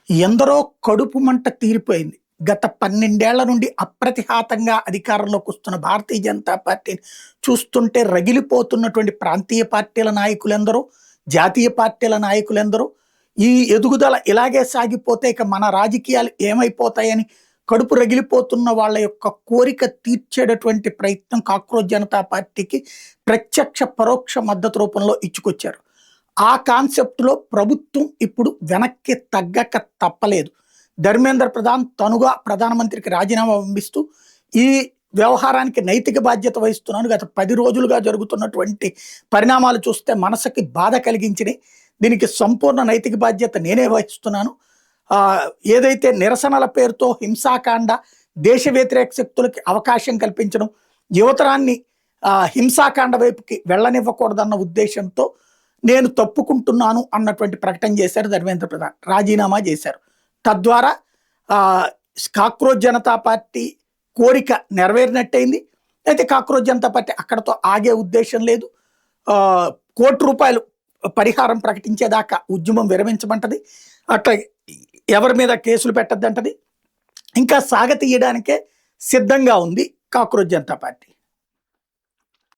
ఎందరో కడుపు మంట తీరిపోయింది. గత 12 ఏళ్ల నుండి అప్రతిహాతంగా అధికారంలోకి వస్తున్న భారతీయ జనతా పార్టీని చూస్తుంటే రగిలిపోతున్నటువంటి ప్రాంతీయ పార్టీల నాయకులెందరో, జాతీయ పార్టీల నాయకులెందరో, ఈ ఎదుగుదల ఇలాగే సాగిపోతే ఇక మన రాజకీయాలు ఏమైపోతాయని కడుపు రగిలిపోతున్న వాళ్ళ యొక్క కోరిక తీర్చేటటువంటి ప్రయత్నం కాక్రోచ్ జనతా పార్టీకి ప్రత్యక్ష, పరోక్ష మద్దతు రూపంలో ఇచ్చుకొచ్చారు. ఆ కాన్సెప్ట్‌లో ప్రభుత్వం ఇప్పుడు వెనక్కి తగ్గక తప్పలేదు. ధర్మేంద్ర ప్రధాన్ తనుగా ప్రధానమంత్రికి రాజీనామా పంపిస్తూ, ఈ వ్యవహారానికి నైతిక బాధ్యత వహిస్తున్నాను. గత 10 రోజులుగా జరుగుతున్నటువంటి పరిణామాలు చూస్తే మనసుకి బాధ కలిగించినాయి. దీనికి సంపూర్ణ నైతిక బాధ్యత నేనే వహిస్తున్నాను. ఏదైతే నిరసనల పేరుతో హింసాకాండ, దేశ వ్యతిరేక శక్తులకి అవకాశం కల్పించడం, యువతరాన్ని హింసాకాండ వైపుకి వెళ్ళనివ్వకూడదన్న ఉద్దేశంతో నేను తప్పుకుంటున్నాను అన్నటువంటి ప్రకటన చేశారు ధర్మేంద్ర ప్రధాన్. రాజీనామా చేశారు. తద్వారా కాక్రోచ్ జనతా పార్టీ కోరిక నెరవేరినట్టయింది. అయితే కాక్రోచ్ జనతా పార్టీ అక్కడతో ఆగే ఉద్దేశం లేదు. ₹1,00,00,000 పరిహారం ప్రకటించేదాకా ఉద్యమం విరమించమంటది. అట్లా ఎవరి మీద కేసులు పెట్టద్దంటది. ఇంకా సాగతీయడానికే సిద్ధంగా ఉంది కాక్రోచ్ జనతా పార్టీ.